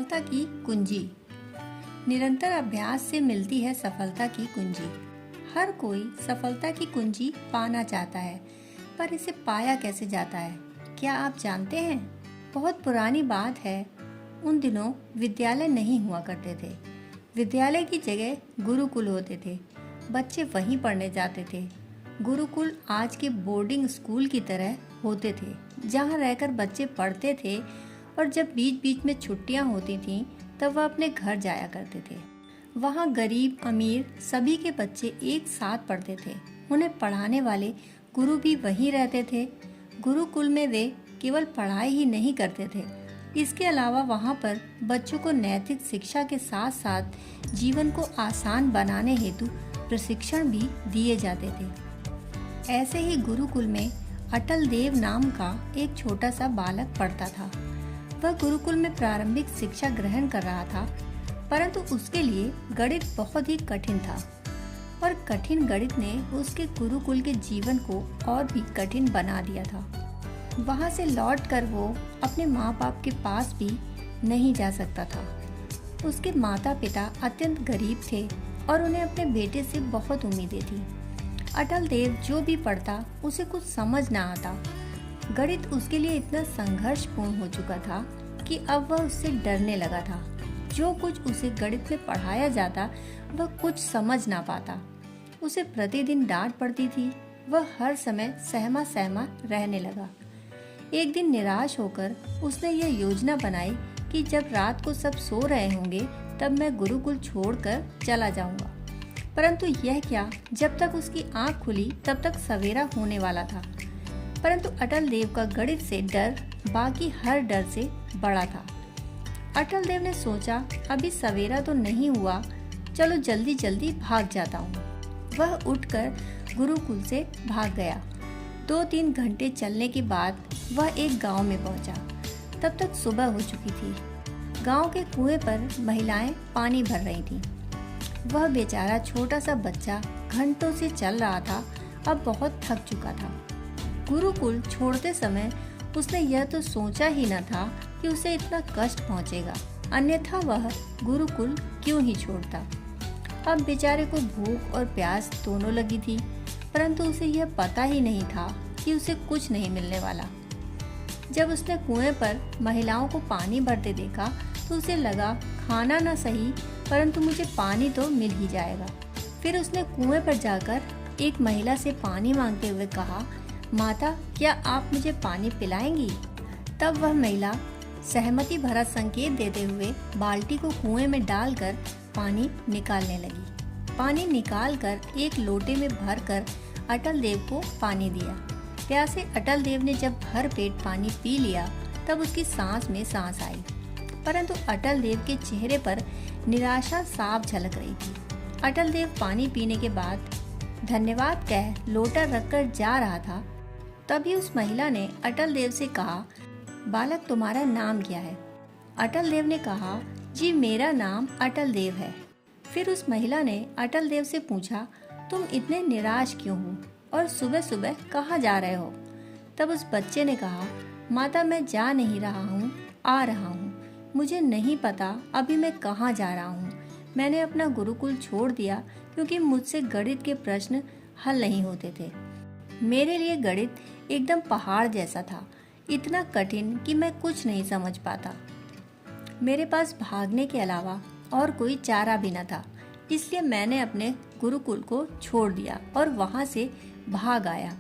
सफलता की कुंजी। निरंतर अभ्यास से मिलती है सफलता की कुंजी। हर कोई सफलता की कुंजी पाना चाहता है, पर इसे पाया कैसे जाता है, क्या आप जानते हैं? बहुत पुरानी बात है। उन दिनों विद्यालय नहीं हुआ करते थे। विद्यालय की जगह गुरुकुल होते थे। बच्चे वहीं पढ़ने जाते थे। गुरुकुल आज के बोर्डिंग स्कूल की तरह होते थे, जहाँ रहकर बच्चे पढ़ते थे और जब बीच बीच में छुट्टियाँ होती थीं तब वह अपने घर जाया करते थे। वहाँ गरीब अमीर सभी के बच्चे एक साथ पढ़ते थे। उन्हें पढ़ाने वाले गुरु भी वहीं रहते थे। गुरुकुल में वे केवल पढ़ाई ही नहीं करते थे, इसके अलावा वहाँ पर बच्चों को नैतिक शिक्षा के साथ साथ जीवन को आसान बनाने हेतु प्रशिक्षण भी दिए जाते थे। ऐसे ही गुरुकुल में अटल देव नाम का एक छोटा सा बालक पढ़ता था। वह गुरुकुल में प्रारंभिक शिक्षा ग्रहण कर रहा था, परंतु उसके लिए गणित बहुत ही कठिन था और कठिन गणित ने उसके गुरुकुल के जीवन को और भी कठिन बना दिया था। वहाँ से लौटकर वो अपने माँ बाप के पास भी नहीं जा सकता था। उसके माता पिता अत्यंत गरीब थे और उन्हें अपने बेटे से बहुत उम्मीदें थी। अटल देव जो भी पढ़ता उसे कुछ समझ ना आता। गणित उसके लिए इतना संघर्षपूर्ण हो चुका था कि अब वह उससे डरने लगा था। जो कुछ उसे गणित में पढ़ाया जाता वह कुछ समझ ना पाता। उसे प्रतिदिन डांट पड़ती थी। वह हर समय सहमा सहमा रहने लगा। एक दिन निराश होकर उसने यह योजना बनाई कि जब रात को सब सो रहे होंगे तब मैं गुरुकुल छोड़कर चला जाऊंगा। परंतु यह क्या, जब तक उसकी आंख खुली तब तक सवेरा होने वाला था। परंतु अटल देव का गणित से डर बाकी हर डर से बड़ा था। अटल देव ने सोचा, अभी सवेरा तो नहीं हुआ, चलो जल्दी जल्दी भाग जाता हूँ। वह उठकर गुरुकुल से भाग गया। 2-3 घंटे चलने के बाद वह एक गांव में पहुंचा। तब तक सुबह हो चुकी थी। गांव के कुएं पर महिलाएं पानी भर रही थीं। वह बेचारा छोटा सा बच्चा घंटों से चल रहा था, अब बहुत थक चुका था। गुरुकुल छोड़ते समय उसने यह तो सोचा ही न था कि उसे इतना कष्ट पहुंचेगा, अन्यथा वह गुरुकुल क्यों ही छोड़ता। अब बेचारे को भूख और प्यास दोनों लगी थी, परंतु उसे यह पता ही नहीं था कि उसे कुछ नहीं मिलने वाला। जब उसने कुएं पर महिलाओं को पानी भरते देखा तो उसे लगा, खाना न सही परंतु मुझे पानी तो मिल ही जाएगा। फिर उसने कुएं पर जाकर एक महिला से पानी मांगते हुए कहा, माता, क्या आप मुझे पानी पिलाएंगी? तब वह महिला सहमति भरा संकेत देते हुए बाल्टी को कुएं में डालकर पानी निकालने लगी। पानी निकालकर एक लोटे में भरकर अटल देव को पानी दिया। प्यासे अटल देव ने जब भर पेट पानी पी लिया तब उसकी सांस में सांस आई, परंतु अटल देव के चेहरे पर निराशा साफ झलक रही थी। अटल देव पानी पीने के बाद धन्यवाद कह लोटा रखकर जा रहा था, तभी उस महिला ने अटल देव से कहा, बालक, तुम्हारा नाम क्या है? अटल देव ने कहा, जी मेरा नाम अटल देव है। फिर उस महिला ने अटल देव से पूछा, तुम इतने निराश क्यों हो और सुबह सुबह कहाँ जा रहे हो? तब उस बच्चे ने कहा, माता, मैं जा नहीं रहा हूँ, आ रहा हूँ। मुझे नहीं पता अभी मैं कहाँ जा रहा हूँ। मैंने अपना गुरुकुल छोड़ दिया क्योंकि मुझसे गणित के प्रश्न हल नहीं होते थे। मेरे लिए गणित एकदम पहाड़ जैसा था, इतना कठिन कि मैं कुछ नहीं समझ पाता। मेरे पास भागने के अलावा और कोई चारा भी न था, इसलिए मैंने अपने गुरुकुल को छोड़ दिया और वहाँ से भाग आया।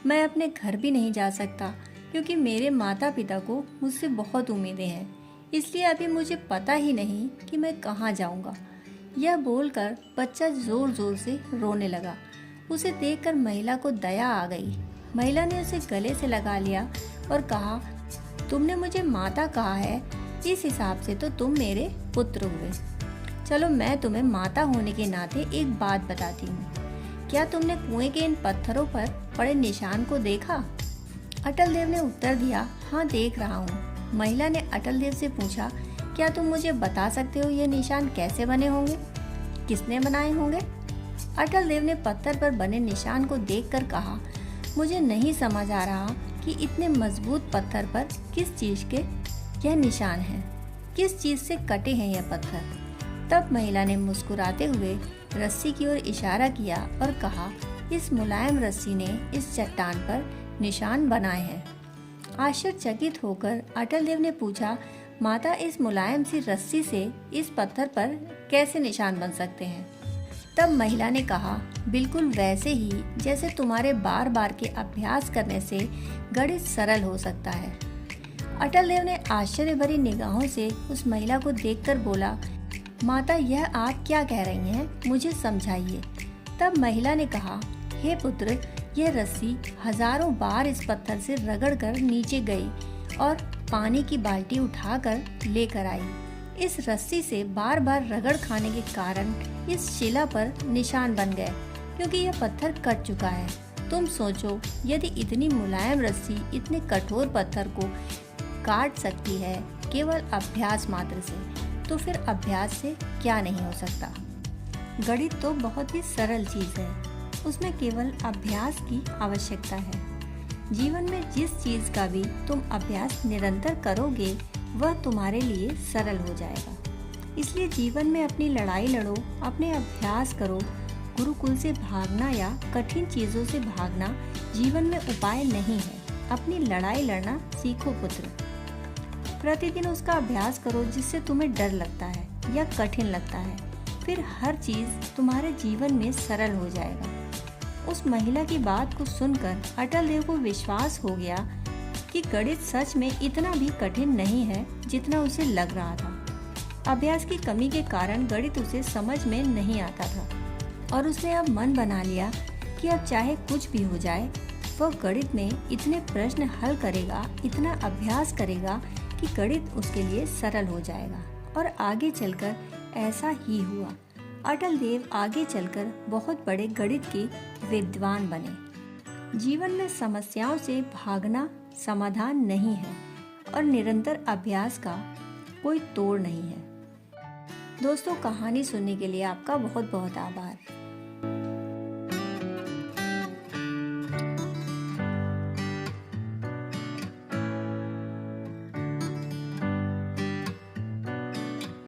मैं अपने घर भी नहीं जा सकता क्योंकि मेरे माता पिता को मुझसे बहुत उम्मीदें हैं, इसलिए अभी मुझे पता ही नहीं कि मैं कहाँ जाऊँगा। यह बोलकर बच्चा जोर जोर से रोने लगा। उसे देखकर महिला को दया आ गई। महिला ने उसे गले से लगा लिया और कहा, तुमने मुझे माता कहा है, इस हिसाब से तो तुम मेरे पुत्र हुए। चलो मैं तुम्हें माता होने के नाते एक बात बताती हूँ। क्या तुमने कुएं के इन पत्थरों पर पड़े निशान को देखा? अटल देव ने उत्तर दिया, हाँ देख रहा हूँ। महिला ने अटल देव से पूछा, क्या तुम मुझे बता सकते हो ये निशान कैसे बने होंगे, किसने बनाए होंगे? अटल देव ने पत्थर पर बने निशान को देखकर कहा, मुझे नहीं समझ आ रहा कि इतने मजबूत पत्थर पर किस चीज के यह निशान हैं। किस चीज से कटे हैं यह पत्थर? तब महिला ने मुस्कुराते हुए रस्सी की ओर इशारा किया और कहा, इस मुलायम रस्सी ने इस चट्टान पर निशान बनाए हैं। आश्चर्यचकित होकर अटल देव ने पूछा, माता, इस मुलायम सी रस्सी से इस पत्थर पर कैसे निशान बन सकते हैं? तब महिला ने कहा, बिल्कुल वैसे ही जैसे तुम्हारे बार बार के अभ्यास करने से गणित सरल हो सकता है। अटल देव ने आश्चर्य भरी निगाहों से उस महिला को देखकर बोला, माता, यह आप क्या कह रही हैं? मुझे समझाइए। तब महिला ने कहा, हे पुत्र, यह रस्सी हजारों बार इस पत्थर से रगड़कर नीचे गई और पानी की बाल्टी उठाकर लेकर आई। इस रस्सी से बार बार रगड़ खाने के कारण इस शिला पर निशान बन गए, क्योंकि यह पत्थर कट चुका है। तुम सोचो, यदि इतनी मुलायम रस्सी इतने कठोर पत्थर को काट सकती है केवल अभ्यास मात्र से, तो फिर अभ्यास से क्या नहीं हो सकता। गणित तो बहुत ही सरल चीज है, उसमें केवल अभ्यास की आवश्यकता है। जीवन में जिस चीज का भी तुम अभ्यास निरंतर करोगे वह तुम्हारे लिए सरल हो जाएगा। इसलिए जीवन में अपनी लड़ाई लड़ो, अपने अभ्यास करो। गुरुकुल से भागना या कठिन चीजों से भागना जीवन में उपाय नहीं है। अपनी लड़ाई लड़ना सीखो पुत्र। प्रतिदिन उसका अभ्यास करो जिससे तुम्हें डर लगता है या कठिन लगता है, फिर हर चीज तुम्हारे जीवन में सरल हो जाएगा। उस महिला की बात को सुनकर अटल देव को विश्वास हो गया कि गणित सच में इतना भी कठिन नहीं है जितना उसे लग रहा था। अभ्यास की कमी के कारण गणित उसे समझ में नहीं आता था और उसने अब मन बना लिया कि अब चाहे कुछ भी हो जाए वह गणित में इतने प्रश्न हल करेगा, इतना अभ्यास करेगा कि गणित उसके लिए सरल हो जाएगा। और आगे चलकर ऐसा ही हुआ। अटल देव आगे चलकर बहुत बड़े गणित के विद्वान बने। जीवन में समस्याओं से भागना समाधान नहीं है और निरंतर अभ्यास का कोई तोड़ नहीं है। दोस्तों, कहानी सुनने के लिए आपका बहुत बहुत आभार।